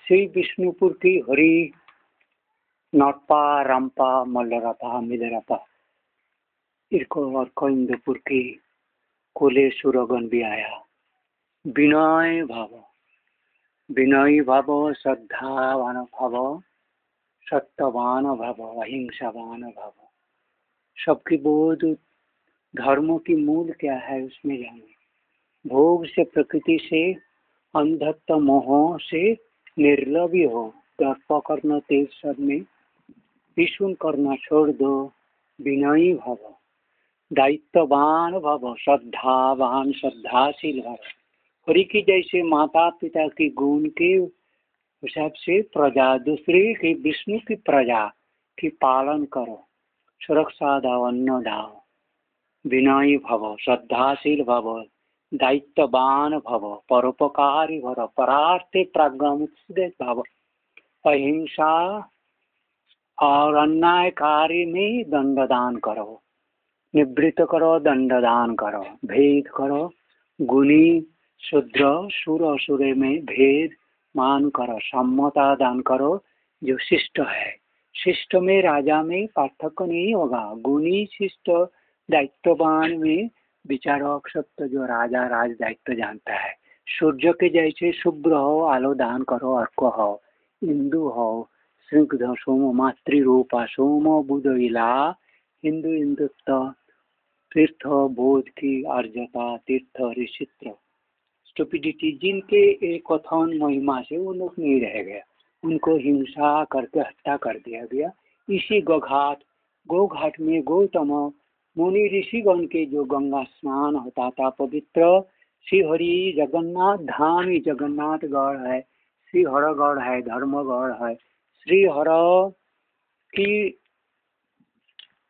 श्री विष्णुपुर की हरी नटपा रामपा मल्लरपा मिलरपा इनको और कोइंदपुर की कोले सुरगन भी आया। विनय भाव श्रद्धावान भाव सत्यवान भाव अहिंसावान भाव। सबकी बोध धर्मों की मूल क्या है उसमें जाने। भोग से प्रकृति से अंधत्व मोह से निर्लभी हो। दर्प करना तेज सब में विष्णु करना छोड़ दो। विनयी भव दायित्ववान भव श्रद्धावान श्रद्धाशील भव। हरि की जैसे माता पिता की गुण के हिसाब से प्रजा दूसरे की विष्णु की प्रजा की पालन करो। सुरक्षा दाओ अन्न दाओ। विनयी भव श्रद्धाशील भव दायित्ववान भव परोपकारी भव परार्थे प्राज्ञामुचित भव। अहिंसा और अन्याय कार्य में दंडदान करो। निवृत्त करो दंडदान करो। भेद करो गुणी शूद्र सुर असुर में भेद मान करो। सम्मता दान करो जो शिष्ट है। शिष्ट में राजा में पार्थक्य नहीं होगा। गुणी शिष्ट दायित्ववान में विचारक सत्य जो राजा राज दायित्व जानता है। सूर्य के जैसे शुभ्र हो आलो दान करो। अर्क हो हिंदू हो श्रीघ सोम मातृरूपा सोम बुध इला हिंदू हिंदुत्व तीर्थ बोध की अर्जता तीर्थ ऋषित्र स्टुपिडिटी जिनके एक कथन महिमा से वो लोग नहीं रह गया। उनको हिंसा करके हत्या कर दिया गया। इसी गोघाट में गौतम मुनि ऋषिगण के जो गंगा स्नान होता था पवित्र श्रीहरि जगन्नाथ धाम ही जगन्नाथगढ़ है। श्रीहरगढ़ है धर्मगढ़ है। श्रीहर की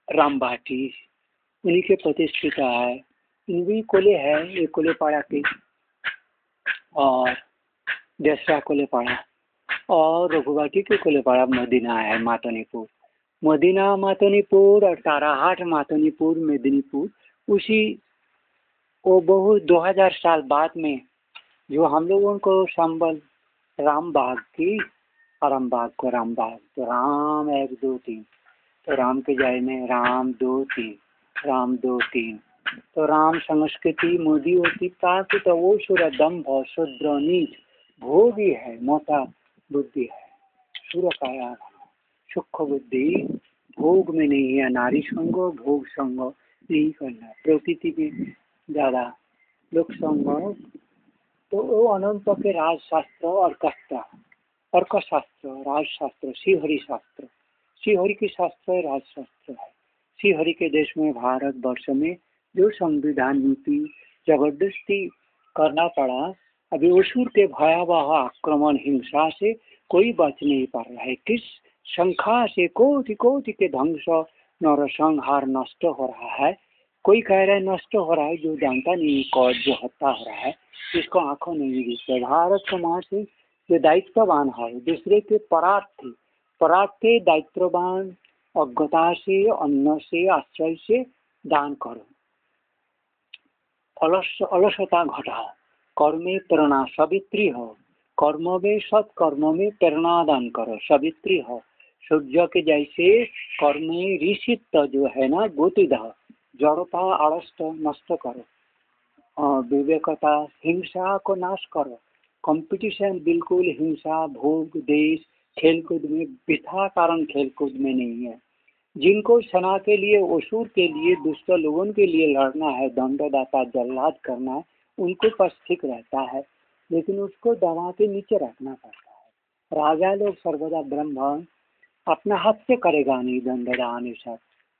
रामबाटी उन्हीं के प्रतिष्ठिता है। इनकी कोले है ये कोले पाड़ा के और देसरा कोले पाड़ा और रघुवाटी के कोले पाड़ा मदीना है मातनीपुर। मदीना मातनीपुर और ताराहाट मातनीपुर मेदिनीपुर उसी वो बहुत 2000 साल बाद में जो हम लोगों को संबल रामबाग की आरामबाग को रामबाग तो राम 1 2 3 तो राम के जाय में राम 2 3 राम 2 3 तो राम संस्कृति मोदी होती ताकि तो वो सुर दम्भ शूद्र नीच भोगी है मोटा बुद्धि है। सुर काया सूक्ष्म बुद्धि भोग में नहीं है। नारी संग भोग संग नहीं करना। प्रकृति की ज्यादा लोक संग तो वो अनंत के राजशास्त्र अर्कशास्त्र राजशास्त्र श्रीहरि शास्त्र श्रीहरि की शास्त्र राजशास्त्र है। श्रीहरि के देश में भारत वर्ष में जो संविधान नीति जबरदस्ती करना पड़ा। अभी असुर के भयावह आक्रमण हिंसा से कोई बच नहीं पा रहा है। किस संख्या से कोटि कोटि के ध्वंस नरसंहार नष्ट हो रहा है। कोई कह रहा है नष्ट हो रहा है जो जानता नहीं कौन जो हत्या हो रहा है इसको आंखों नहीं दिखता। भारत समाज से जो दायित्ववान है दूसरे के परार्थे दायित्ववान अज्ञता से अन्न से आश्रय से दान करो। अलसता घटाओ। कर्मे प्रेरणा सवित्री हो। कर्म में सत्कर्म में प्रेरणा दान करो सवित्री हो। सूर्य के जैसे कर्म ऋषित्व जो है ना बुद्धिदह जड़ता आलस्य नष्ट करो। विवेकता हिंसा को नाश करो। कंपटीशन बिल्कुल हिंसा भोग देश खेलकूद में वृथा कारण खेलकूद में नहीं है। जिनको सेना के लिए असुर के लिए दुष्ट लोगों के लिए लड़ना है दंडदाता जल्लाद करना है उनको पास ठीक रहता है लेकिन उसको दबा के नीचे रखना पड़ता है। राजा लोग सर्वदा ब्रह्म अपना हाथ से करेगा नहीं दंडदान सब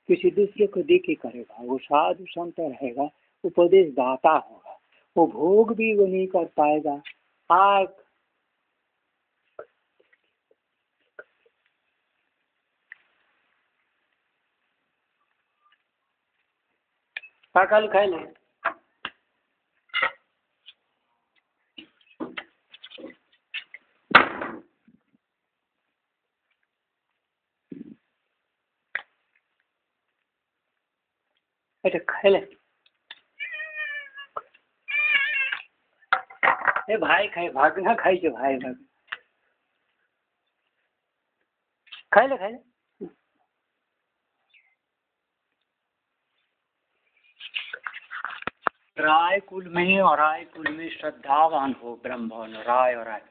किसी दूसरे को दे के करेगा। वो साधु संत रहेगा उपदेश दाता होगा वो भोग भी वो नहीं कर पाएगा। आग कल खाए ले এটা খাইলে ए भाई खाए भागना खाई जो भाई भाग खाइले खाइले। राय कुल में श्रद्धावान हो ब्रह्मण राय और राय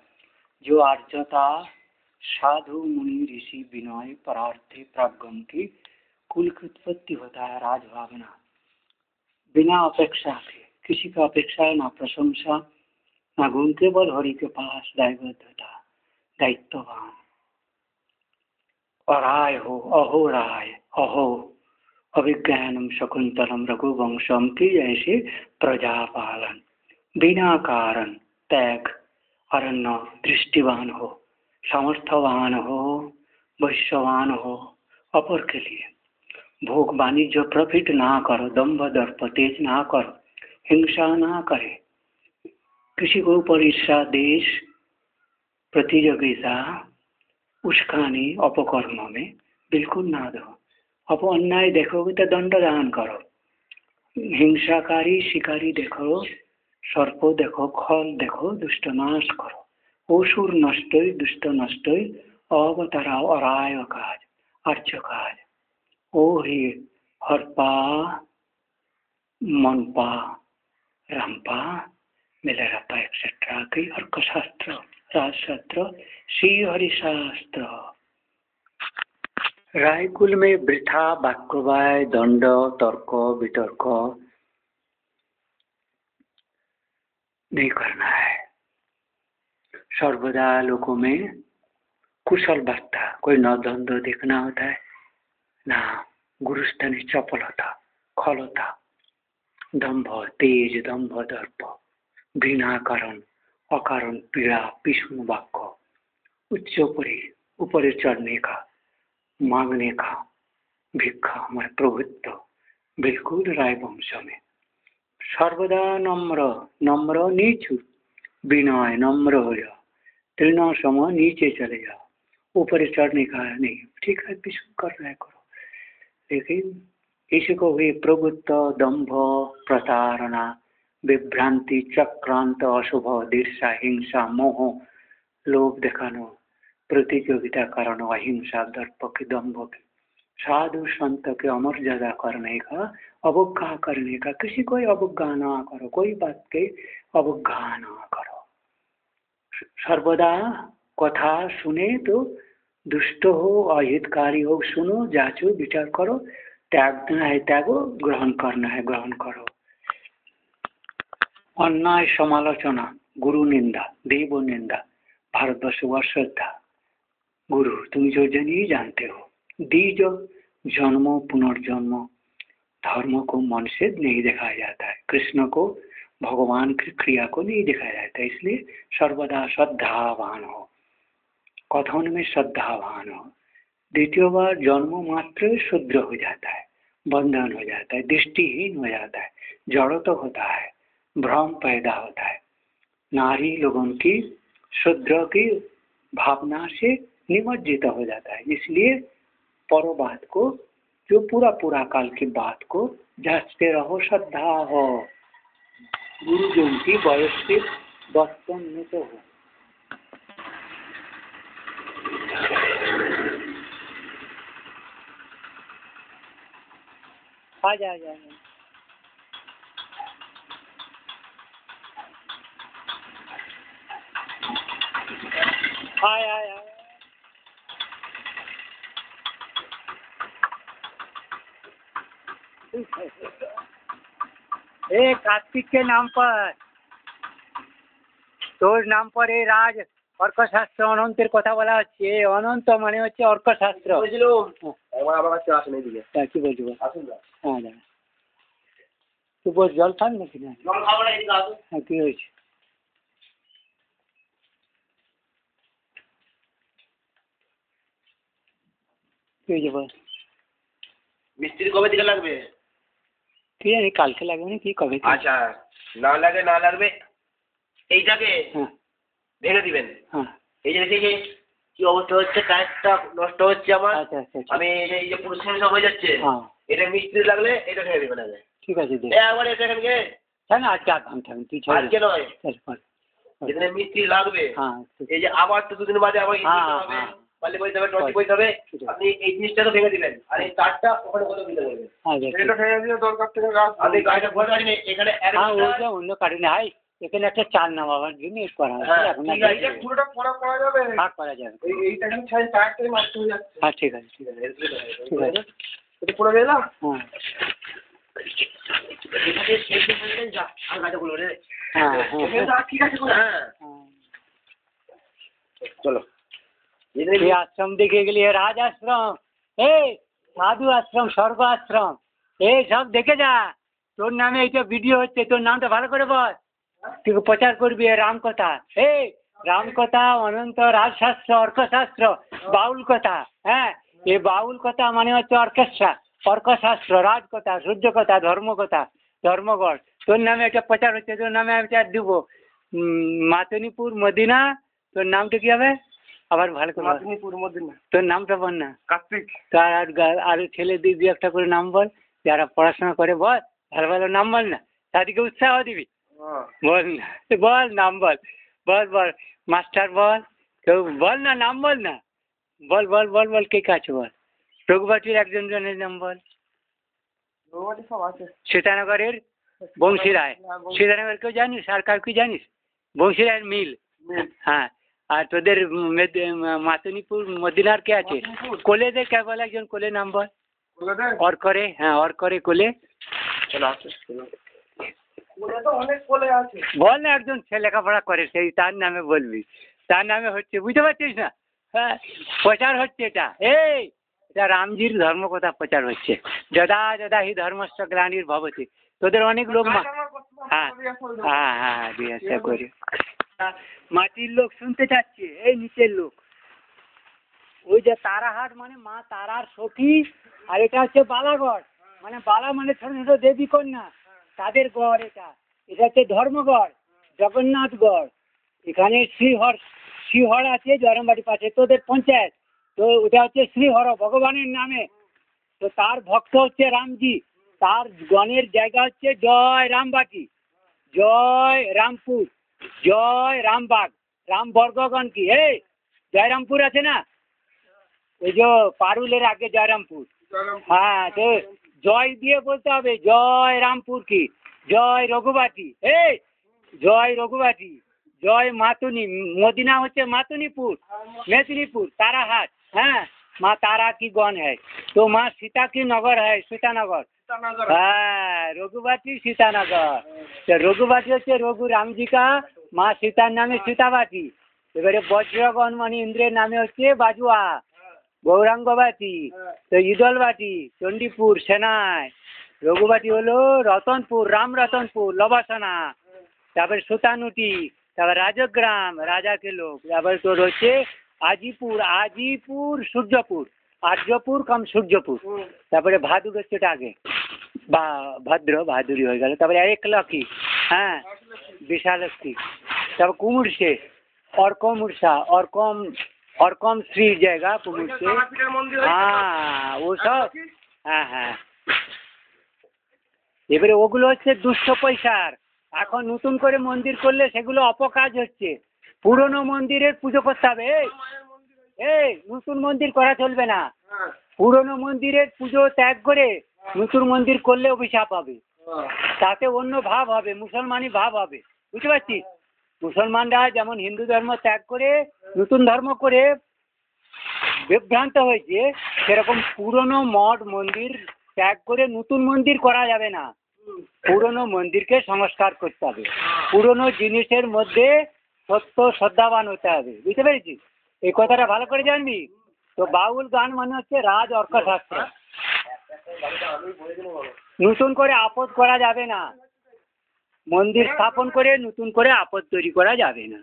जो आर्जता साधु मुनि ऋषि विनय परार्थी प्राज्ञों की कुल की उत्पत्ति होता है राजभावना बिना अपेक्षा के किसी का अपेक्षा ना प्रशंसा ना गुण केवल हरि के पास दायबद्धता दायित्ववान अराय हो अहो राय अहो अभिज्ञानम शकुंतलम रघुवंशम की जैसे प्रजापालन बिना कारण त्याग अरण्य दृष्टिवान हो समर्थवान हो वैश्यवान हो अपर के लिए भोग वाणिज्य प्रॉफिट ना करो दंभ दर्प तेज ना करो हिंसा ना करे किसी को ऊपर ईर्षा देश प्रतियोगिता उस्कानी अपकर्म में बिल्कुल ना दो अब अन्याय देखोगे तो दंड दान करो हिंसाकारी शिकारी देखो सर्प देखो खल देखो दुष्ट नाश करो असुर नष्ट दुष्ट नष्ट अवतारा अराय काज अर्च काज ओ हे हरपा मनपा रामपा मेलेरपा एक्सेट्रा कई अर्कशास्त्र राजशास्त्र श्री हरिशास्त्र रायकुल में वृथा वाक्यवाय दंड तर्क वितर्क नहीं करना है सर्वदा लोगों में कुशल वार्ता कोई न द्वंद्व देखना होता है ना गुरुस्थानी चपलता खलता दंभ तेज दंभ दर्प घृणा कारण अकारण पीड़ा विष्णु वाक्य उच्च ऊपर चढ़ने का मांगने का भिक्षा हमारे प्रभुत्व बिल्कुल राय वंश में सर्वदा नम्र नम्र नीचु विनय नम्र हो जाओ तीनों समय नीचे चले जाओ ऊपर चढ़ने का नहीं ठीक है विष्णु कर रहा करो लेकिन इसी को भी प्रभुत्व दंभ प्रतारणा विभ्रांति चक्रांत अशुभ दीर्षा हिंसा मोह लोभ दिखाना प्रतियोगिता कारण अहिंसा दर्प के दंभ के साधु संत के अमर्यादा करने का अवज्ञा करने का किसी को अवज्ञा ना करो कोई बात के अवज्ञा ना करो सर्वदा कथा सुने तो दुष्ट हो अहितकारी हो सुनो जांचो विचार करो त्यागना है त्यागो ग्रहण करना है ग्रहण करो अन्याय समालोचना गुरु निंदा देव निंदा भारतवर्ष व श्रद्धा गुरु तुम जो जन ही जानते हो बीज जन्म पुनर्जन्म धर्म को मन से नहीं दिखाया जाता है कृष्ण को भगवान की क्रिया को नहीं दिखाया जाता है इसलिए सर्वदा श्रद्धावान हो कथन में श्रद्धावान हो द्वितीय बार जन्म मात्र शुद्र हो जाता है बंधन हो जाता है दृष्टिहीन हो जाता है जड़ तो होता है भ्रम पैदा होता है नारी लोगों की शुद्र की भावना से निमज्जित हो जाता है इसलिए परो बात को जो पूरा काल की बात को जांचते रहो श्रद्धा हो गुरुजों की वयस्क बचपन में तो हो आ जा आया कार्तिक के नाम पर তোর নাম पर এই রাজ অর্কশাস্ত্র অনন্তের কথা বলা হচ্ছে অনন্ত মানে হচ্ছে অর্কশাস্ত্র বুঝলো একবার আমার কাছে আসেন এইদিকে তা কি বলছো আসুন না হ্যাঁ না তুই বল জল খান নাকি না জল খাবো না এদিকে আসুন হ্যাঁ কি হয়েছে কি হয়েছে বল মিস্ত্রি কবে দিকে লাগবে কি জানি কালকে লাগবে না কি কবে আচ্ছা না লাগবে এইটাকে ভেঙে দিবেন হ্যাঁ এই যে দেখি কি অবস্থা হচ্ছে কাজটা নষ্ট হচ্ছে আমার আচ্ছা আমি এই যে পুরো সময় হয়ে যাচ্ছে হ্যাঁ এটা মিস্ত্রি লাগলে এটা ভেঙে দিবেন আগে ঠিক আছে দে একবার এসে এখানে হ্যাঁ না আজকে থাম তুই ছাড় আজকে নয় যেখানে মিস্ত্রি লাগবে হ্যাঁ এই যে আবার তো দুদিন বাদে আবার ইট দিতে হবে পারলে বইতে হবে, টর্চ বইতে হবে। আপনি এই জিনিসটা তো ভেঙে দিলেন, আর এই তারটা ওখানে কত দিতে বলবেন? এটা ভেঙে দিয়ে দরকার থেকে আপনি গাড়িটা ঘোরা গাড়ি নেই এখানে অন্য কারণে হয়, এখানে একটা চার নামাবার জিনিস করা হ্যাঁ, গাড়িটা পুরোটা করা যাবে, ভাগ করা যাবে। এইটা কিন্তু ছাই টায়ারটাই মারতে হয়ে যাচ্ছে। হ্যাঁ ঠিক আছে, ঠিক আছে, ঠিক আছে। এটা পুরো গেলাম। হ্যাঁ চলো আশ্রম দেখে গেলি, রাজ আশ্রম, এই সাধু আশ্রম, স্বর্গ আশ্রম, এই সব দেখে যা। তোর নামে এইটা ভিডিও হচ্ছে, তোর নামটা ভালো করে বল, তুই প্রচার করবি রামকথা। এই রামকথা, অনন্ত রাজশাস্ত্র, অর্কশাস্ত্র, বাউল কথা। হ্যাঁ, এই বাউল কথা মানে হচ্ছে অর্কেস্ট্রা, অর্কশাস্ত্র, রাজকথা, সূর্য কথা, ধর্মকথা, ধর্মগড়। তোর নামে এটা প্রচার হচ্ছে, তোর নামে আমি চার দিব। মাতনিপুর মদিনা, তোর নামটা কি হবে আবার ভালো করে? মাতনিপুর মদিনা। তোর নামটা বল না। কার্তিক। তার আর ছেলে দিদি একটা করে নাম বল, যারা পড়াশোনা করে, বল ভালো ভালো নাম বল না, তাদেরকে উৎসাহ দিবি। বল না, বল নাম বল, বল বল মাস্টার বল, কেউ বল না, নাম বল না, বল বল বল বল, কে কাছে বল। রঘুবাটির একজন জনের নাম বল। সীতানগরের বংশী রায়, সীতানগর কেউ জানিস? আর কাউ কি জানিস? বংশী রায়ের মিল। হ্যাঁ, আর তোদের মাতনিপুর মদিনার কে আছে? কোলেদের কে বল, একজন কোলে নাম বল। অর করে, হ্যাঁ অর করে কোলে। বল না, একজন সে লেখাপড়া করে, সেই তার নামে বলবি, তার নামে হচ্ছে, বুঝতে পারছিস না? হ্যাঁ, প্রচার হচ্ছে এটা। এই এটা রামজির ধর্মকথা প্রচার হচ্ছে। যদা যদা হি ধর্মস্য গ্লানির ভবতি। তোদের অনেক লোক হ্যাঁ হ্যাঁ হ্যাঁ জিজ্ঞাসা করি, মাটির লোক শুনতে চাচ্ছে, এই নিচের লোক। ওই যে তারাহাট মানে মা তারার সখী, আর এটা হচ্ছে বালাগড়, মানে বালা মানে ছোট ছোট দেবী কন্যা, তাদের গড়। এটা হচ্ছে ধর্মগড়, জগন্নাথগড়। এখানে শ্রীহর আছে জয়রামবাটি পাশে, তোদের পঞ্চায়েত। তো ওটা হচ্ছে শ্রীহর, ভগবানের নামে। তো তার ভক্ত হচ্ছে রামজি, তার গণের জায়গা হচ্ছে জয় রামবাটি, জয় রামপুর, জয় রামবাগ, রাম বর্গগণ কি। এই জয়রামপুর আছে না, ওই যে পারুলের আগে জয়রামপুর। হ্যাঁ, তো জয় দিয়ে বলতে হবে, জয় রামপুর কি, জয় রঘুবাটি, এই জয় রঘুবাটি, জয় মাতুনি। মদিনা হচ্ছে মাতুনিপুর, মেদিনীপুর, ताराहाट। हाँ, माँ तारा की गौन है, तो माँ सीता की नगर है, सीतानगर। हाँ, रघुबाटी सीतानगर। तो रघुबाटी होच्छे रघु राम जी का, माँ सीतार नामे सीताबाटी। एबारे बज्रगण माने इंद्रेर नामे होच्छे बाजुआ, गौरांगबाटी। तो इदलबाटी चंडीपुर सेनाय। रघुबाटी हलो रतनपुर, राम रतनपुर लबासना। তারপরে সুতানুটি, তারপর রাজগ্রাম, রাজা के लोग। তারপরে তোর হচ্ছে আজিপুর, আজিপুর সূর্যপুর, আর্যপুর কাম সূর্যপুর। তারপরে ভাদুর হচ্ছে এটা আগে, বা ভদ্র ভাদুরি হয়ে গেল। তারপরে একলকি, হ্যাঁ বিশালক্ষী। তারপর কুমুরসে, অর্কমূর্ষা, অর্কম শ্রীর জায়গা কুমুরসে। হ্যাঁ ও সব, হ্যাঁ হ্যাঁ। এবারে ওগুলো হচ্ছে দুষ্ট পয়সার। এখন নতুন করে মন্দির করলে সেগুলো অপকাজ হচ্ছে। পুরনো মন্দিরের পুজো করতে হবে। এই নতুন মন্দির করা চলবে না। পুরনো মন্দিরের পুজো ত্যাগ করে নতুন মন্দির করলে অভিশাপ হবে, তাতে অন্য ভাব হবে, মুসলমানি ভাব হবে। বুঝতে পারছিস? মুসলমানরা যেমন হিন্দু ধর্ম ত্যাগ করে নতুন ধর্ম করে বিভ্রান্ত হয়েছে, সেরকম পুরনো মঠ মন্দির ত্যাগ করে নতুন মন্দির করা যাবে না। পুরনো মন্দিরকে সংস্কার করতে হবে, পুরনো জিনিসের মধ্যে সত্য শ্রদ্ধাবান হতে হবে। বুঝতে পেরেছিস? এই কথাটা ভালো করে জানবি। তো বাউল গান মানে হচ্ছে রাজ অর্কশাস্ত্র। নতুন করে আপদ করা যাবে না, মন্দির স্থাপন করে নতুন করে আপদ তৈরি করা যাবে না।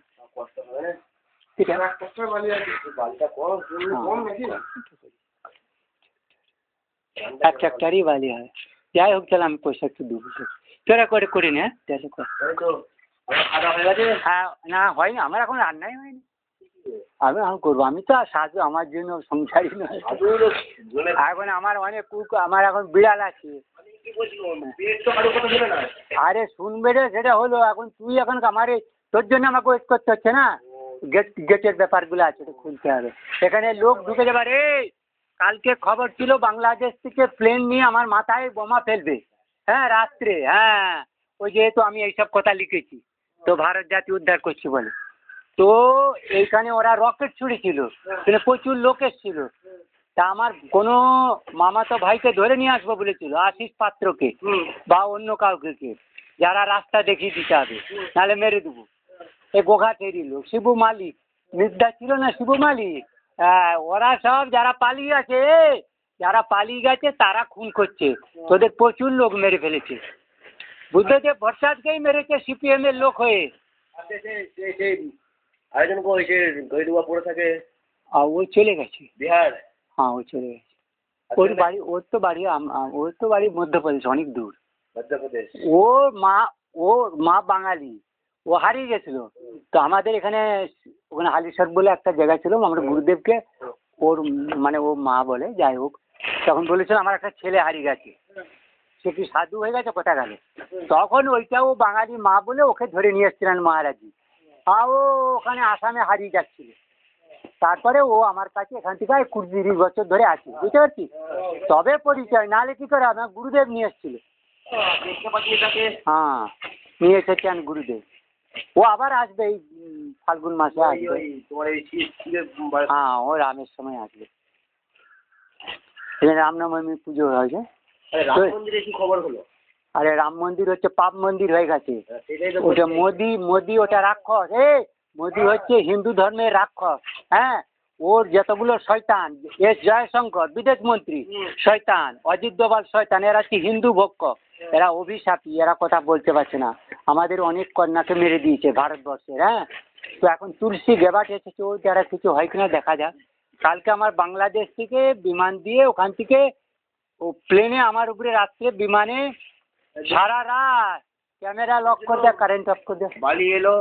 একটারই বালি হয়। যাই হোক, চল আমি পয়সা একটু দেবো, তোরা করে নে। হ্যাঁ না হয়নি, আমার এখন রান্নাই হয়নি। আমি এখন করবো, আমি তো সাজু, আমার জন্য সংসারই নয়। এখন আমার অনেক আমার এখন বিড়াল আছে। আরে শুনবে রে, সেটা হলো এখন তুই এখন আমারে, তোর জন্য আমাকে ওয়েট করতে হচ্ছে না। গেটের ব্যাপারগুলো আছে, তো খুলতে হবে। এখানে লোক ঢুকে যাবে। রে কালকে খবর ছিল বাংলাদেশ থেকে প্লেন নিয়ে আমার মাথায় বোমা ফেলবে, হ্যাঁ রাত্রে, হ্যাঁ ওই যেহেতু আমি এইসব কথা লিখেছি, তো ভারত জাতি উদ্ধার করছি বলে, তো এইখানে ওরা রকেট ছুড়েছিল, কিন্তু প্রচুর লোক এসেছিল। তা আমার কোনো মামাতো ভাইকে ধরে নিয়ে আসবো বলেছিল, আশিস পাত্রকে বা অন্য কাউকে, যারা রাস্তা দেখিয়ে দিতে হবে, নাহলে মেরে দেবো। এই গোঘাটেরই লোক, শিবু মালিক, মির্জা ছিল না শিবু মালিক, ওরা সব যারা পালিয়ে আছে, যারা পালিয়ে গেছে তারা খুন করছে, তোদের প্রচুর লোক মেরে ফেলেছে। বুদ্ধদেব ভট্টাচার্যকেই মেরেছে সিপিএম এর লোক হয়ে। আরেকজন কই সে গরিদুয়া পড়ে থাকে, ও চলে গেছে বিহার। হ্যাঁ ও চলে গেছে। ওর তো বাড়ি মধ্যপ্রদেশ, অনেক দূর মধ্যপ্রদেশ। ওর মা বাঙালি, ও হারিয়ে গেছিল। তো আমাদের এখানে ওখানে হালিশহর বলে একটা জায়গা ছিল, আমরা গুরুদেবকে ওর মানে ও মা বলে, যাই হোক, তখন বলেছিল আমার একটা ছেলে হারিয়ে গেছে, সে কি সাধু হয়ে গেছে কোথা গেল। তখন ওইটাও বাঙালি মা বলে ওকে ধরে নিয়ে এসছিলেন মহারাজজি। ও ওখানে আসামে হারিয়ে যাচ্ছিল। তারপরে ও আমার কাছে এখান থেকে 20-30 বছর ধরে আছে, বুঝতে পারছি। তবে পরিচয়, নাহলে কি করে আমার গুরুদেব নিয়ে এসেছিল। হ্যাঁ নিয়ে এসেছেন গুরুদেব। ও আবার আসবে এই ফাল্গুন মাসে আসবে। হ্যাঁ ও রামের সময় আসবে, রামনবমী পুজো হয়েছে। কি খবর হলো? আরে রাম মন্দির হচ্ছে পাপ মন্দির হয়ে গেছে। ওটা মোদি ওটা রাক্ষস। মোদি হচ্ছে হিন্দু ধর্মের রাক্ষস। হ্যাঁ, ওর যতগুলো শয়তান, এস জয়শঙ্কর বিদেশ মন্ত্রী শয়তান, অজিত দোভাল শয়তান, এরা হচ্ছে হিন্দু ভক্ত, এরা অভিশাপী, এরা কথা বলতে পারছে না। আমাদের অনেক কন্যাকে মেরে দিয়েছে ভারতবর্ষের। হ্যাঁ, তো এখন তুলসী গেবাট এসেছে, ও যারা কিছু হয় কিনা দেখা যাক। কালকে আমার বাংলাদেশ থেকে বিমান দিয়ে ওখান থেকে ও প্লেনে আমার উপরে রাত্রে বিমানে সারা রাত ক্যামেরা লক করে দেয়, কারেন্ট অফ করে দেয়। বালি এলো,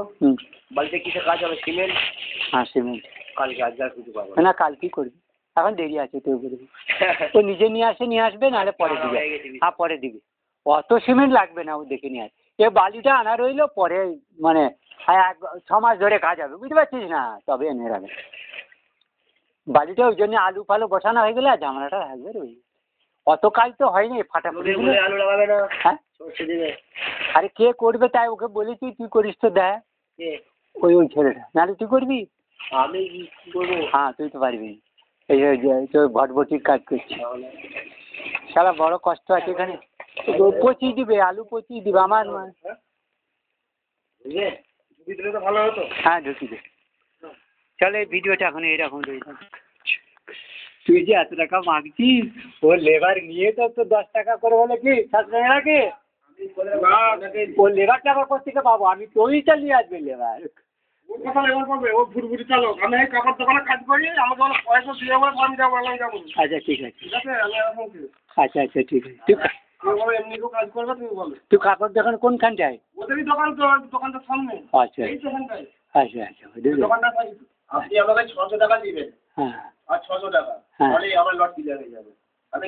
বালিতে কিসে কাজ হবে? সিমেন্ট। হ্যাঁ সিমেন্ট। কালকে আজ আর কিছু পাবো না, কাল কি করবি, এখন দেরি আছে তুই বলবি। ও নিজে নিয়ে আসবে, নাহলে পরে দিবে। হ্যাঁ পরে দিবি, অত সিমেন্ট লাগবে না, ও দেখে নিয়ে আসবে। এ বালিটা আনা রইলো, পরে মানে 6 মাস ধরে কাজ হবে, বুঝতে পারছিস না, তবে এনে রাখবে বালিটা। ওই জন্য আলু ফালু বসানো হয়ে গেলে আর ঝামেলাটা থাকবে রই। অত কাজ তো হয়নি, ফাটাফাটি। আলু লাগাবে না? হ্যাঁ আরে কে করবে, তাই ওকে বলেছি তুই করিস তো দেখ, ওই ছেলেটা, নাহলে তুই করবি? আমি কি করবো? হ্যাঁ তুই তো পারবি, এই তোর ভটভটির কাজ করছি, সারা বড় কষ্ট আছে এখানে। পচিয়ে দিবে, আলু পচিয়ে দিবে আমার। ভালো হতো। হ্যাঁ ঢুকি দে, চলো এই ভিডিওটা এখন এইরকম রয়েছে। তুই যে এত টাকা মাগছিস, ও লেবার নিয়ে তো 10 টাকা করে হলে কি 7 টাকা কি ও লেবার টাকা কোথা থেকে পাবো? আমি তুই চালিয়ে আসবে লেবার। ও ভুরভুরি চালক, আমি এই কাপড় দোকানে কাজ করি, আমাকে পয়সা দিয়ে আমি যাবো। আচ্ছা ঠিক আছে, ঠিক আছে, আমি আচ্ছা ঠিক আছে। এমনি কাজ করবে, তুমি বলো। তুই কাপড় দোকান কোনখানটায়? ওদেরই দোকান তো, দোকানটার সামনে। আচ্ছা আচ্ছা দোকানটা আপনি আমাকে 600 টাকা দিবেন। হ্যাঁ আর 600 টাকা তাহলে আমার লট ক্লিয়ার হয়ে যাবে। আমি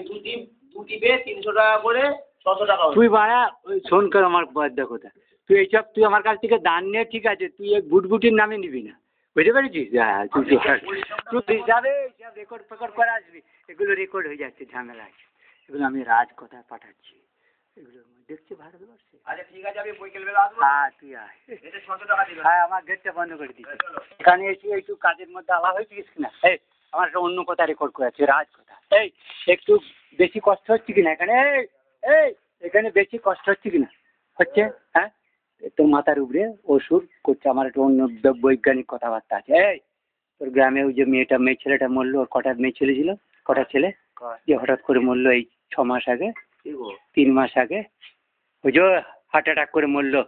দুটি বে 300 টাকা করে 600 টাকা। তুই বাড়া শোন কর আমার কথা, তুই এইসব তুই আমার কাছ থেকে দান নে, ঠিক আছে, তুই এই বুটবুটির নামে নিবি না, বুঝতে পেরেছিস? হ্যাঁ তুই হিসাবে এইসব রেকর্ড ফেকর্ড করে আসবি, এগুলো রেকর্ড হয়ে যাচ্ছে, ঝামেলা আছে, এগুলো আমি রাজকথায় পাঠাচ্ছি, এগুলো দেখছি ভারতবর্ষে। আচ্ছা ঠিক আছে, আমি বৈকাল বেলা আসবো। হ্যাঁ তুই আয়, এটা 600 টাকা দিবেন। হ্যাঁ আমার গেটটা বন্ধ করে দিচ্ছি। এখানে এসে একটু কাজের মধ্যে আলা হয়েছিস কিনা? এই আমার একটা অন্য কথা রেকর্ড করে আছে, রাজকথা। এই একটু বেশি কষ্ট হচ্ছে কিনা এখানে? এই এখানে বেশি কষ্ট হচ্ছে কিনা? হচ্ছে? হ্যাঁ তোর মাথার উপরে ওষুধ করছে, আমার একটা অন্য বৈজ্ঞানিক কথাবার্তা আছে। এই তোর গ্রামে ওই যে মেয়ে ছেলেটা মরলো, ওর কটা মেয়ে ছেলে ছিল? কটা ছেলে যে হঠাৎ করে মরলো এই 6 মাস আগে, 3 মাস আগে, ওই যে হার্ট অ্যাটাক করে মরলো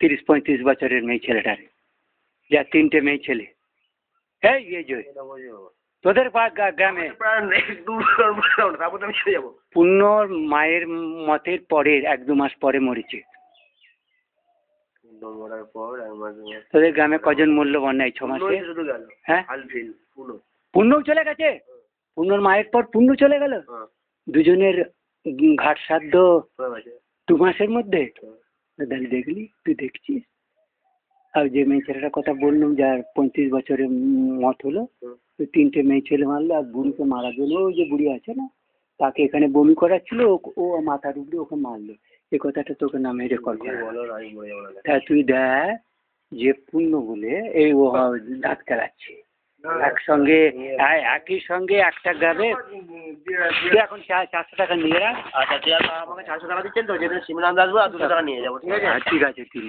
30-35 বছরের মেয়ে ছেলেটার, যা 3টে মেয়ে ছেলে। এই যে তোদের গ্রামে পূর্ণর মায়ের মতের পরের 1-2 মাস পরে মরেছে। তোদের গ্রামে কজন মরলো বন্যায় 6 মাসে? হ্যাঁ পূর্ণও চলে গেছে, পূর্ণর মায়ের পর পূর্ণ চলে গেল, দুজনের ঘাট শ্রাদ্ধ 2 মাসের মধ্যে। দেখলি, তুই দেখছিস? আর যে মেয়ে ছেলেটার কথা বললাম যার 35 বছরের মত হলো, ওই 3টে মেয়ে ছেলে মারলো আর বুড়িকে মারা গেল। ওই যে বুড়ি আছে না, তাকে এখানে বমি করাচ্ছিল, ও মাথার উপরে ওকে মারলো। এই কথাটা তোকে নামে রেকর্ড করে। তা তুই দেখ যে পূর্ণ বলে এই ও দাঁত খেলাচ্ছে একসঙ্গে, একই সঙ্গে একটা গ্রামে। তুই এখন 400 টাকা নিয়ে রাখ। আচ্ছা, তুই আমাকে 400 টাকা দিচ্ছেন তো, যেদিন শিবনাথ আসবো আর 200 টাকা নিয়ে যাবো, ঠিক আছে? ঠিক আছে, তুই